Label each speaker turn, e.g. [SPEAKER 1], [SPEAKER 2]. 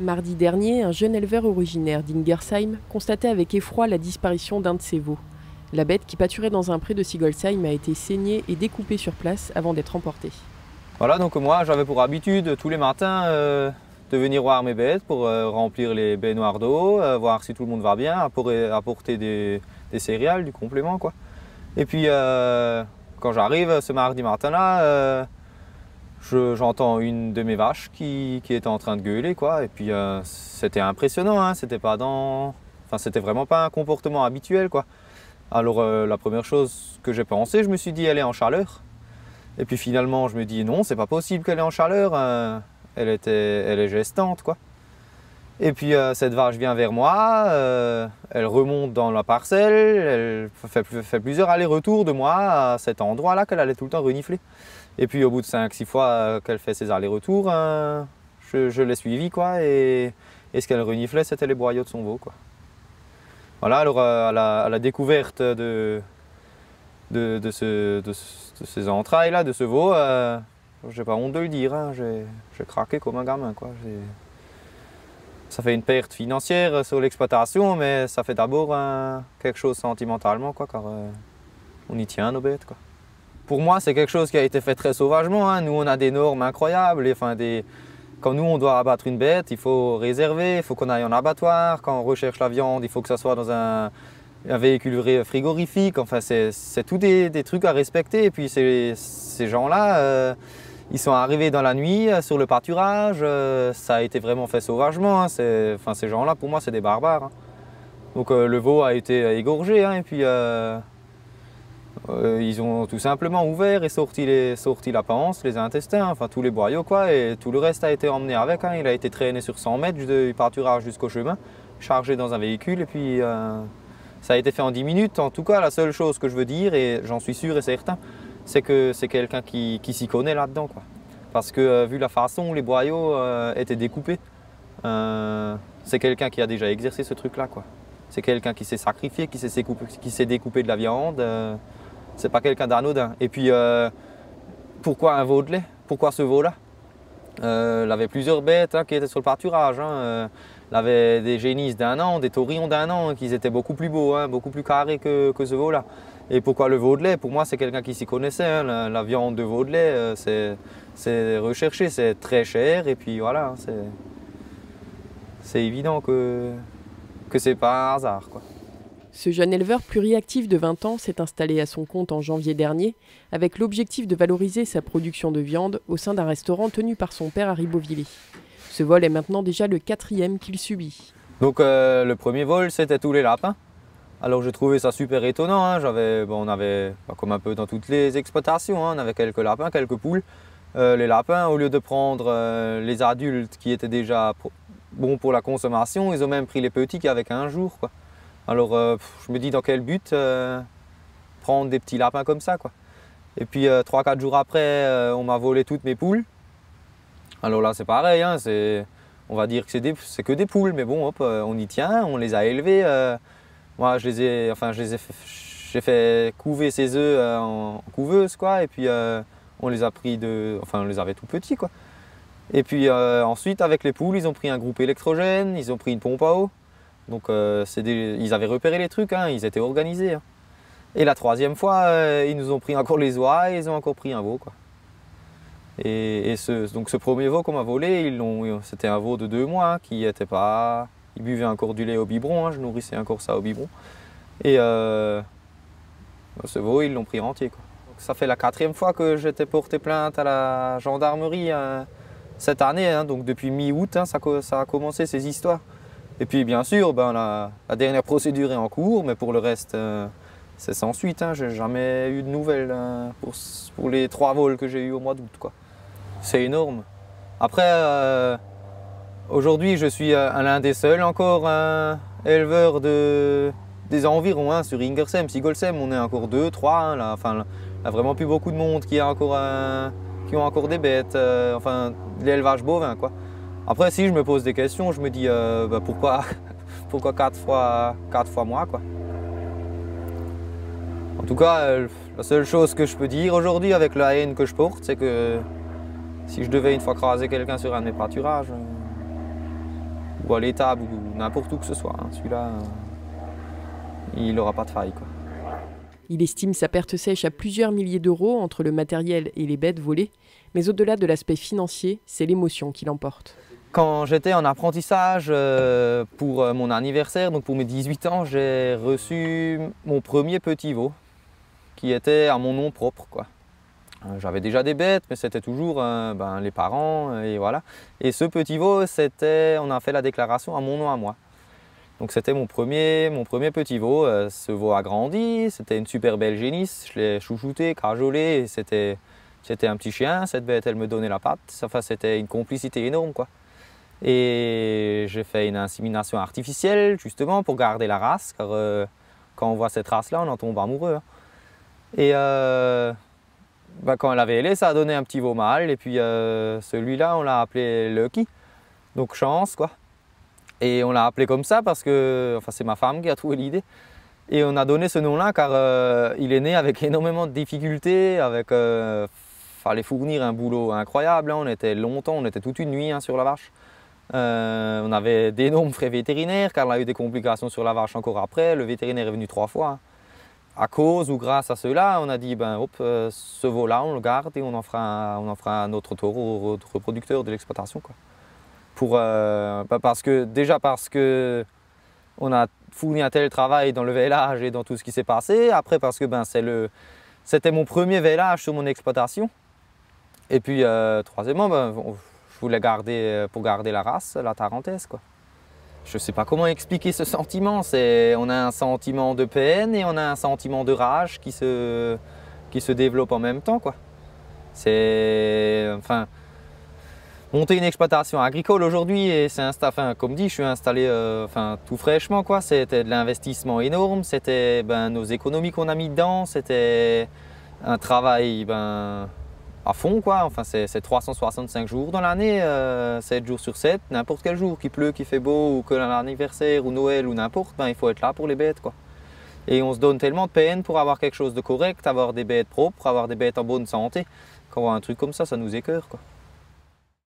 [SPEAKER 1] Mardi dernier, un jeune éleveur originaire d'Ingersheim constatait avec effroi la disparition d'un de ses veaux. La bête qui pâturait dans un pré de Sigolsheim a été saignée et découpée sur place avant d'être emportée.
[SPEAKER 2] Voilà, donc moi j'avais pour habitude tous les matins de venir voir mes bêtes pour remplir les baignoires d'eau, voir si tout le monde va bien, apporter des céréales, du complément quoi. Et puis quand j'arrive ce mardi matin-là, j'entends une de mes vaches qui était en train de gueuler quoi. Et puis c'était impressionnant, hein, c'était vraiment pas un comportement habituel quoi. Alors la première chose que j'ai pensé, je me suis dit elle est en chaleur. Et puis finalement je me dis non, c'est pas possible qu'elle est en chaleur, elle est gestante quoi. Et puis cette vache vient vers moi, elle remonte dans la parcelle, elle fait plusieurs allers-retours de moi à cet endroit-là qu'elle allait tout le temps renifler. Et puis au bout de 5-6 fois qu'elle fait ses allers-retours, je l'ai suivie quoi, et ce qu'elle reniflait c'était les boyaux de son veau quoi. Voilà, alors à la découverte de ces entrailles-là, de ce veau, j'ai pas honte de le dire, hein, j'ai craqué comme un gamin quoi. Ça fait une perte financière sur l'exploitation, mais ça fait d'abord quelque chose sentimentalement quoi, car on y tient nos bêtes quoi. Pour moi, c'est quelque chose qui a été fait très sauvagement, hein. Nous, on a des normes incroyables. Quand nous, on doit abattre une bête, il faut réserver, il faut qu'on aille en abattoir. Quand on recherche la viande, il faut que ça soit dans un véhicule frigorifique. Enfin, c'est tous des trucs à respecter. Et puis, ces gens-là, ils sont arrivés dans la nuit sur le pâturage. Ça a été vraiment fait sauvagement, hein. Ces gens-là, pour moi, c'est des barbares, hein. Donc, le veau a été égorgé, hein, et puis... ils ont tout simplement ouvert et sorti la panse, les intestins, enfin tous les boyaux quoi, et tout le reste a été emmené avec, hein. Il a été traîné sur 100 mètres du pâturage jusqu'au chemin, chargé dans un véhicule, et puis ça a été fait en 10 minutes. En tout cas, la seule chose que je veux dire, et j'en suis sûr et certain, c'est que c'est quelqu'un qui s'y connaît là-dedans quoi. Parce que vu la façon où les boyaux étaient découpés, c'est quelqu'un qui a déjà exercé ce truc-là quoi. C'est quelqu'un qui s'est sacrifié, qui s'est découpé de la viande. C'est pas quelqu'un d'anodin. Et puis, pourquoi un veau de lait? Pourquoi ce veau-là? Il avait plusieurs bêtes qui étaient sur le pâturage, hein. Il avait des génisses d'1 an, des taurillons d'1 an, qui étaient beaucoup plus beaux, hein, beaucoup plus carrés que ce veau-là. Et pourquoi le veau de lait? Pour moi, c'est quelqu'un qui s'y connaissait, hein. La viande de veau de lait, c'est recherché, c'est très cher. Et puis voilà, c'est évident que c'est pas un hasard, quoi.
[SPEAKER 1] Ce jeune éleveur pluriactif de 20 ans s'est installé à son compte en janvier dernier avec l'objectif de valoriser sa production de viande au sein d'un restaurant tenu par son père à Ribeauvillé. Ce vol est maintenant déjà le 4e qu'il subit.
[SPEAKER 2] Donc le premier vol, c'était tous les lapins. Alors j'ai trouvé ça super étonnant, hein. On avait, comme un peu dans toutes les exploitations, hein, on avait quelques lapins, quelques poules. Les lapins, au lieu de prendre les adultes qui étaient déjà bons pour la consommation, ils ont même pris les petits qui avaient 15 jours, quoi. Alors je me dis dans quel but prendre des petits lapins comme ça quoi. Et puis 3-4 jours après, on m'a volé toutes mes poules. Alors là c'est pareil, hein, on va dire que c'est que des poules, mais bon hop, on y tient, on les a élevées. Moi j'ai fait couver ces œufs en couveuse quoi, et puis on les a pris on les avait tout petits quoi. Et puis ensuite avec les poules, ils ont pris un groupe électrogène, ils ont pris une pompe à eau. Donc ils avaient repéré les trucs, hein, ils étaient organisés, hein. Et la 3e fois, ils nous ont pris encore les oies et ils ont encore pris un veau, quoi. Donc ce premier veau qu'on m'a volé, c'était un veau de 2 mois, hein, qui était pas... Il buvait encore du lait au biberon, hein, je nourrissais encore ça au biberon. Et ce veau, ils l'ont pris entier, quoi. Donc, ça fait la 4e fois que j'étais porté plainte à la gendarmerie cette année, hein, donc depuis mi-août, hein, ça a commencé ces histoires. Et puis bien sûr, la dernière procédure est en cours, mais pour le reste, c'est sans suite, hein. J'ai jamais eu de nouvelles pour les 3 vols que j'ai eu au mois d'août, quoi. C'est énorme. Après, aujourd'hui, je suis l'un des seuls encore éleveurs des environs, hein, sur Ingersheim, Sigolsheim, on est encore 2, 3, hein, là. Enfin, il n'y a vraiment plus beaucoup de monde qui ont encore des bêtes, enfin, de l'élevage bovin, quoi. Après, si je me pose des questions, je me dis pourquoi 4 fois moi quoi. En tout cas, la seule chose que je peux dire aujourd'hui avec la haine que je porte, c'est que si je devais une fois craser quelqu'un sur un de mes pâturages, ou à l'étable ou n'importe où que ce soit. Hein. Celui-là, il n'aura pas de faille, quoi.
[SPEAKER 1] Il estime sa perte sèche à plusieurs milliers d'euros entre le matériel et les bêtes volées, mais au-delà de l'aspect financier, c'est l'émotion qui l'emporte.
[SPEAKER 2] Quand j'étais en apprentissage pour mon anniversaire, donc pour mes 18 ans, j'ai reçu mon premier petit veau qui était à mon nom propre, quoi. J'avais déjà des bêtes, mais c'était toujours les parents, et voilà. Et ce petit veau, on a fait la déclaration à mon nom à moi. Donc c'était mon premier petit veau. Ce veau a grandi, c'était une super belle génisse, je l'ai chouchouté, cajolé, c'était un petit chien, cette bête elle me donnait la patte, enfin, c'était une complicité énorme, quoi. Et j'ai fait une insémination artificielle justement pour garder la race, car quand on voit cette race-là, on en tombe amoureux. Hein. Et quand elle avait ailé, ça a donné un petit veau mâle, et puis celui-là, on l'a appelé Lucky, donc chance, quoi. Et on l'a appelé comme ça parce que, enfin, c'est ma femme qui a trouvé l'idée. Et on a donné ce nom-là car il est né avec énormément de difficultés, fallait fournir un boulot incroyable, hein. On était toute une nuit, hein, sur la vache. On avait d'énormes frais vétérinaires car on a eu des complications sur la vache encore après. Le vétérinaire est venu 3 fois. Hein. À cause ou grâce à cela, on a dit, ce veau-là, on le garde et on en fera un autre taureau, autre reproducteur de l'exploitation, quoi. Parce que on a fourni un tel travail dans le vélage et dans tout ce qui s'est passé. Après parce que c'était mon premier vélage sur mon exploitation. Et puis troisièmement, je voulais pour garder la race, la tarentaise, quoi. Je ne sais pas comment expliquer ce sentiment. On a un sentiment de peine et on a un sentiment de rage qui se développe en même temps, quoi. Monter une exploitation agricole aujourd'hui, et comme dit, je suis installé tout fraîchement, quoi. C'était de l'investissement énorme, c'était nos économies qu'on a mis dedans, c'était un travail à fond, quoi. Enfin, c'est 365 jours dans l'année, 7 jours sur 7, n'importe quel jour, qu'il pleut, qu'il fait beau, ou que l'anniversaire, ou Noël, ou n'importe, il faut être là pour les bêtes, quoi. Et on se donne tellement de peine pour avoir quelque chose de correct, avoir des bêtes propres, avoir des bêtes en bonne santé, qu'avoir un truc comme ça nous écœure, quoi.